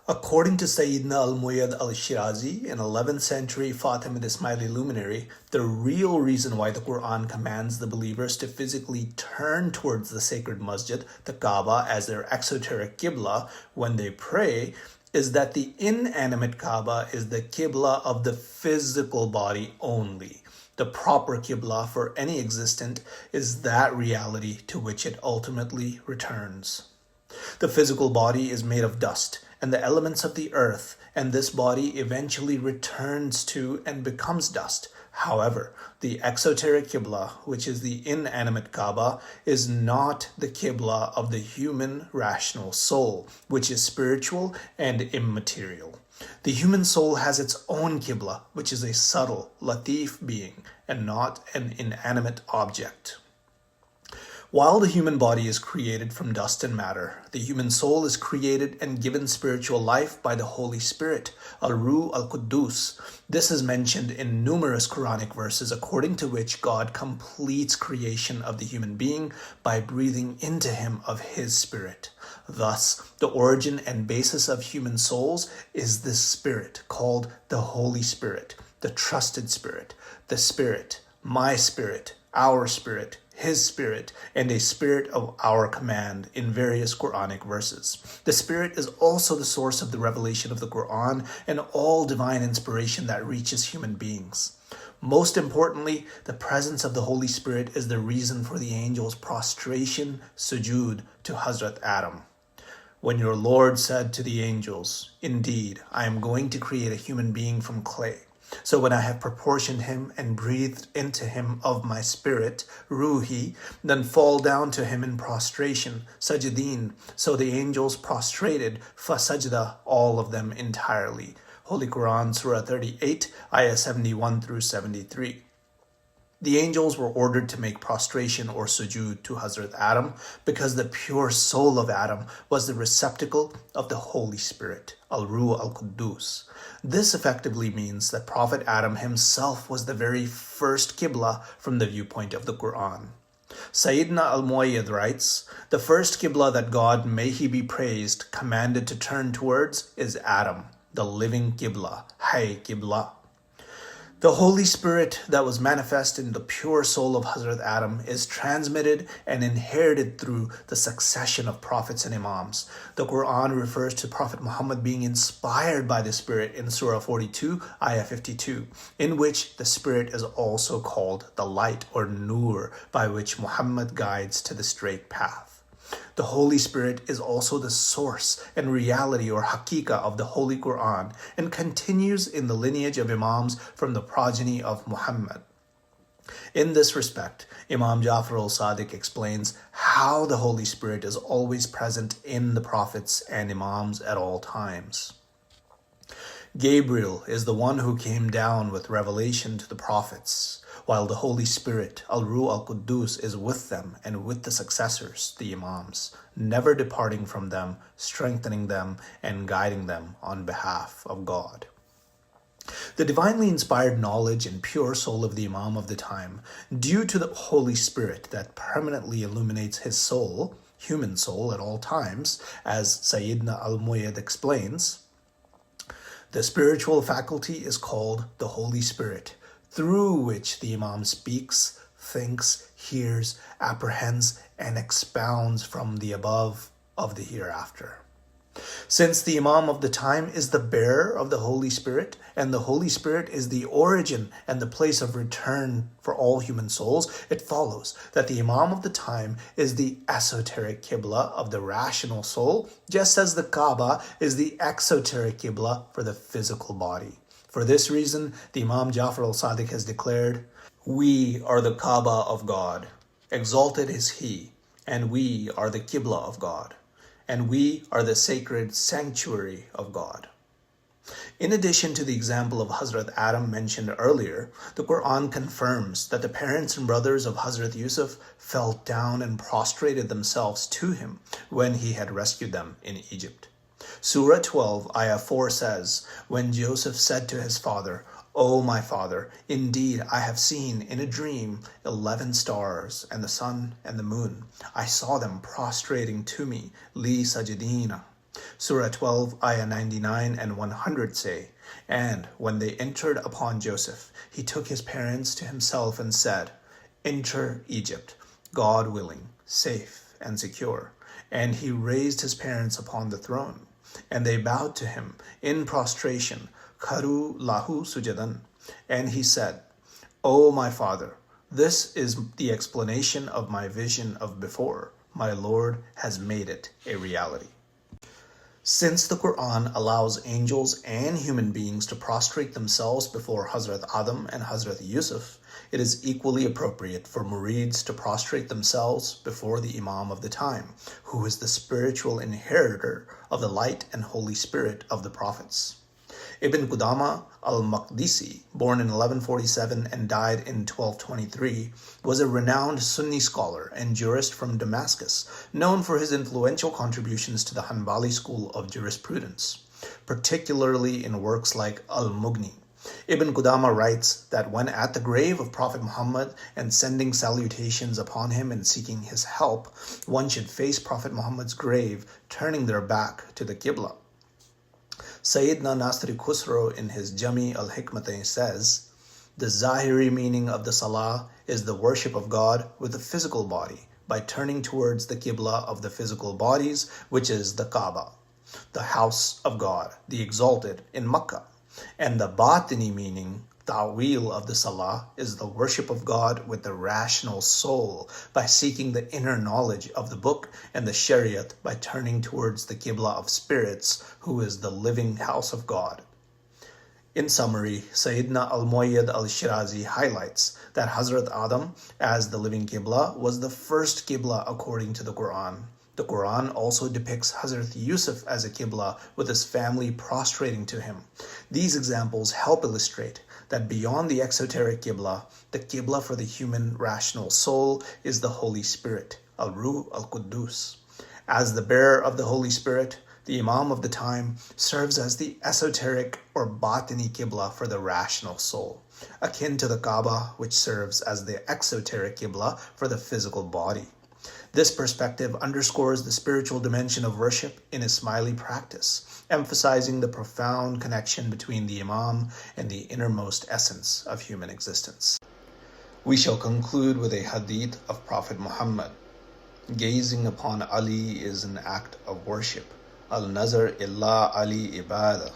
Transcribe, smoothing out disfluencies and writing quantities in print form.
According to Sayyidina al-Muayyad al-Shirazi, an 11th century Fatimid Ismaili luminary, the real reason why the Quran commands the believers to physically turn towards the sacred masjid, the Kaaba, as their exoteric Qiblah when they pray, is that the inanimate Kaaba is the Qiblah of the physical body only. The proper Qiblah for any existent is that reality to which it ultimately returns. The physical body is made of dust and the elements of the earth, and this body eventually returns to and becomes dust. However, the exoteric Qiblah, which is the inanimate Kaaba, is not the Qiblah of the human rational soul, which is spiritual and immaterial. The human soul has its own Qiblah, which is a subtle, latif being, and not an inanimate object. While the human body is created from dust and matter, the human soul is created and given spiritual life by the Holy Spirit, Al-Ruh Al-Quddus. This is mentioned in numerous Quranic verses, according to which God completes creation of the human being by breathing into him of his spirit. Thus, the origin and basis of human souls is this spirit called the Holy Spirit, the trusted spirit, the spirit, my spirit, our spirit, his spirit, and a spirit of our command in various Quranic verses. The spirit is also the source of the revelation of the Quran and all divine inspiration that reaches human beings. Most importantly, the presence of the Holy Spirit is the reason for the angels' prostration, sujood, to Hazrat Adam. When your Lord said to the angels, "Indeed, I am going to create a human being from clay. So when I have proportioned him and breathed into him of my spirit, Ruhi, then fall down to him in prostration, sajideen." So the angels prostrated, fasajda, all of them entirely. Holy Quran, Surah 38, Ayah 71 through 73. The angels were ordered to make prostration or sujood to Hazrat Adam because the pure soul of Adam was the receptacle of the Holy Spirit, Al-Ruh Al-Quddus. This effectively means that Prophet Adam himself was the very first Qiblah from the viewpoint of the Quran. Sayyidina al-Muayyad writes, "The first Qiblah that God, may he be praised, commanded to turn towards is Adam, the living Qiblah, Hay Qiblah." The Holy Spirit that was manifest in the pure soul of Hazrat Adam is transmitted and inherited through the succession of prophets and Imams. The Quran refers to Prophet Muhammad being inspired by the Spirit in Surah 42, Ayah 52, in which the Spirit is also called the light or Nur, by which Muhammad guides to the straight path. The Holy Spirit is also the source and reality or hakika of the Holy Quran and continues in the lineage of Imams from the progeny of Muhammad. In this respect, Imam Jafar al-Sadiq explains how the Holy Spirit is always present in the prophets and Imams at all times. Gabriel is the one who came down with revelation to the prophets, while the Holy Spirit, Al-Ruh Al-Quddus, is with them and with the successors, the Imams, never departing from them, strengthening them, and guiding them on behalf of God. The divinely inspired knowledge and pure soul of the Imam of the time, due to the Holy Spirit that permanently illuminates his soul, human soul at all times, as Sayyidina al-Muayyad explains, the spiritual faculty is called the Holy Spirit, through which the Imam speaks, thinks, hears, apprehends, and expounds from the above of the hereafter. Since the Imam of the time is the bearer of the Holy Spirit, and the Holy Spirit is the origin and the place of return for all human souls, it follows that the Imam of the time is the esoteric Qiblah of the rational soul, just as the Kaaba is the exoteric Qiblah for the physical body. For this reason, the Imam Jafar al-Sadiq has declared, "We are the Kaaba of God, exalted is He, and we are the Qiblah of God, and we are the sacred sanctuary of God." In addition to the example of Hazrat Adam mentioned earlier, the Quran confirms that the parents and brothers of Hazrat Yusuf fell down and prostrated themselves to him when he had rescued them in Egypt. Surah 12, Ayah 4 says, "When Joseph said to his father, 'O my father, indeed I have seen in a dream 11 stars and the sun and the moon. I saw them prostrating to me, li sajidina.' Surah 12, Ayah 99 and 100 say, "And when they entered upon Joseph, he took his parents to himself and said, 'Enter Egypt, God willing, safe and secure.' And he raised his parents upon the throne, and they bowed to him in prostration, Kharu lahu sujadan. And he said, 'O my father, this is the explanation of my vision of before. My Lord has made it a reality.'" Since the Quran allows angels and human beings to prostrate themselves before Hazrat Adam and Hazrat Yusuf, it is equally appropriate for murids to prostrate themselves before the Imam of the time, who is the spiritual inheritor of the light and Holy Spirit of the prophets. Ibn Qudama al-Maqdisi, born in 1147 and died in 1223, was a renowned Sunni scholar and jurist from Damascus, known for his influential contributions to the Hanbali school of jurisprudence, particularly in works like Al-Mughni. Ibn Qudama writes that when at the grave of Prophet Muhammad and sending salutations upon him and seeking his help, one should face Prophet Muhammad's grave, turning their back to the Qiblah. Sayyidina Nasri Khusro in his Jami al-Hikmatain says, "The Zahiri meaning of the Salah is the worship of God with the physical body by turning towards the Qiblah of the physical bodies, which is the Kaaba, the house of God, the exalted in Makkah. And the Batini meaning, Ta'wil of the Salah, is the worship of God with the rational soul by seeking the inner knowledge of the book, and the Shariat by turning towards the Qiblah of spirits, who is the living house of God." In summary, Sayyidina al-Muayyad al-Shirazi highlights that Hazrat Adam, as the living Qiblah, was the first Qiblah according to the Quran. The Quran also depicts Hazrat Yusuf as a Qiblah with his family prostrating to him. These examples help illustrate that beyond the exoteric Qiblah, the Qiblah for the human rational soul is the Holy Spirit, Al-Ruh Al-Quddus. As the bearer of the Holy Spirit, the Imam of the time serves as the esoteric or Batini Qiblah for the rational soul, akin to the Kaaba, which serves as the exoteric Qiblah for the physical body. This perspective underscores the spiritual dimension of worship in Ismaili practice, emphasizing the profound connection between the Imam and the innermost essence of human existence. We shall conclude with a hadith of Prophet Muhammad. Gazing upon Ali is an act of worship. Al-Nazar illa Ali ibadah.